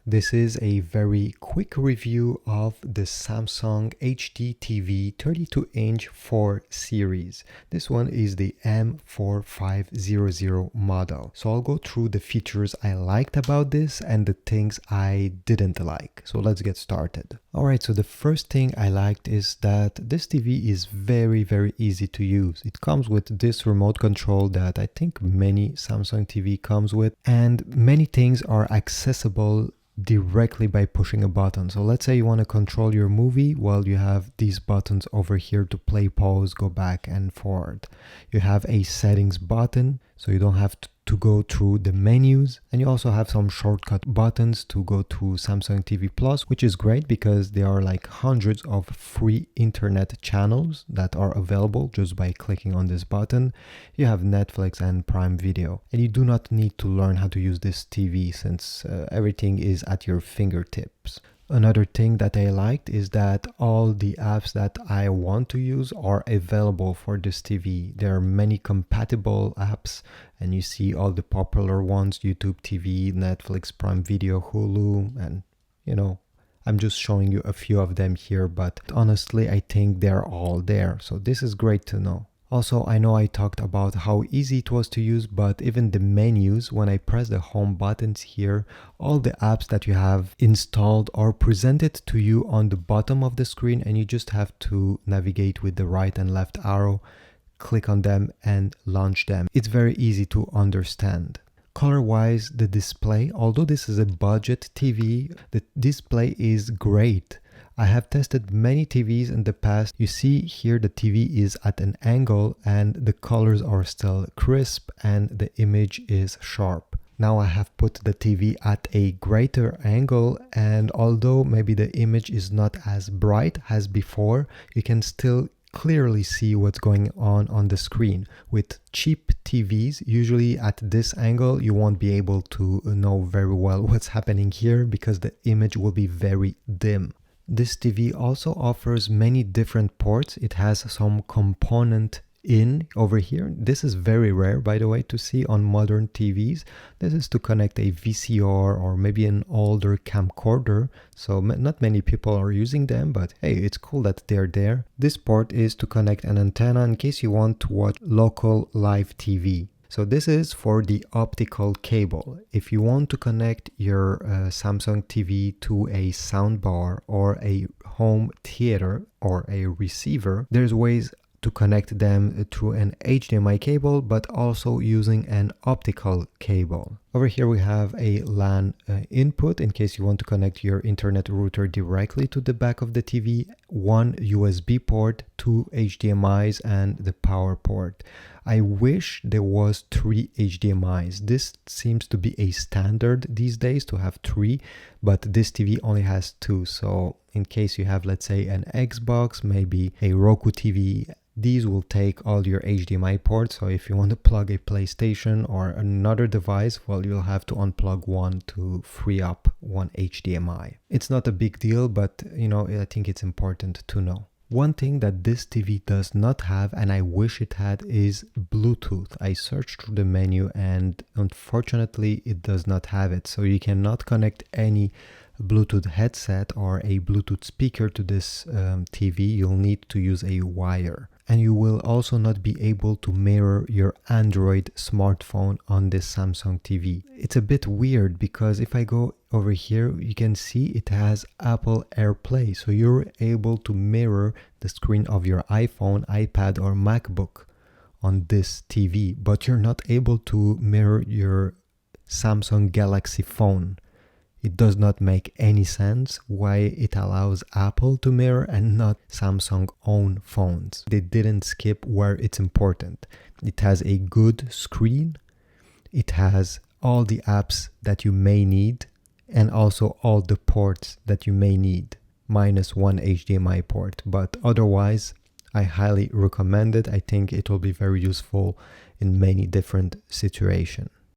This is a very quick review of the Samsung HD TV 32-inch 4 series. This one is the M4500 model. So I'll go through the features I liked about this and the things I didn't like. So let's get started. Alright, so the first thing I liked is that this TV is very easy to use. It comes with this remote control that I think many Samsung TV comes with, and many things are accessible directly by pushing a button. So let's say you want to control your movie. Well, you have these buttons over here to play, pause, go back and forward. You have a settings button, so you don't have to go through the menus, and you also have some shortcut buttons to go to Samsung TV Plus, which is great because there are like hundreds of free internet channels that are available just by clicking on this button. You have Netflix and Prime Video, and you do not need to learn how to use this TV since everything is at your fingertips. Another thing that I liked is that all the apps that I want to use are available for this TV. There are many compatible apps, and you see all the popular ones: YouTube TV, Netflix, Prime Video, Hulu, and I'm just showing you a few of them here, but honestly I think they're all there, so this is great to know. Also, I know I talked about how easy it was to use, but even the menus, when I press the home buttons here, all the apps that you have installed are presented to you on the bottom of the screen, and you just have to navigate with the right and left arrow, click on them and launch them. It's very easy to understand. Color-wise, the display, although this is a budget TV, the display is great. I have tested many TVs in the past. You see here the TV is at an angle and the colors are still crisp and the image is sharp. Now I have put the TV at a greater angle, and although maybe the image is not as bright as before, you can still clearly see what's going on the screen. With cheap TVs, usually at this angle, you won't be able to know very well what's happening here because the image will be very dim. This TV also offers many different ports. It has some component in over here. This is very rare, by the way, to see on modern TVs. This is to connect a VCR or maybe an older camcorder. So not many people are using them, but hey, it's cool that they're there. This port is to connect an antenna in case you want to watch local live TV. So this is for the optical cable. If you want to connect your Samsung TV to a soundbar or a home theater or a receiver, there's ways to connect them through an HDMI cable, but also using an optical cable. Over here we have a LAN input in case you want to connect your internet router directly to the back of the TV, one USB port, two HDMIs, and the power port. I wish there was 3 HDMIs. This seems to be a standard these days to have 3, but this TV only has 2. So in case you have, let's say, an Xbox, maybe a Roku TV, these will take all your HDMI ports. So if you want to plug a PlayStation or another device, well, you'll have to unplug one to free up one HDMI. It's not a big deal, but I think it's important to know. One thing that this TV does not have, and I wish it had, is Bluetooth. I searched through the menu and unfortunately it does not have it. So you cannot connect any Bluetooth headset or a Bluetooth speaker to this TV. You'll need to use a wire. And you will also not be able to mirror your Android smartphone on this Samsung TV. It's a bit weird because if I go over here, you can see it has Apple AirPlay. So you're able to mirror the screen of your iPhone, iPad, or MacBook on this TV, but you're not able to mirror your Samsung Galaxy phone. It does not make any sense why it allows Apple to mirror and not Samsung own phones. They didn't skip where it's important. It has a good screen. It has all the apps that you may need and also all the ports that you may need, minus one HDMI port. But otherwise, I highly recommend it. I think it will be very useful in many different situations.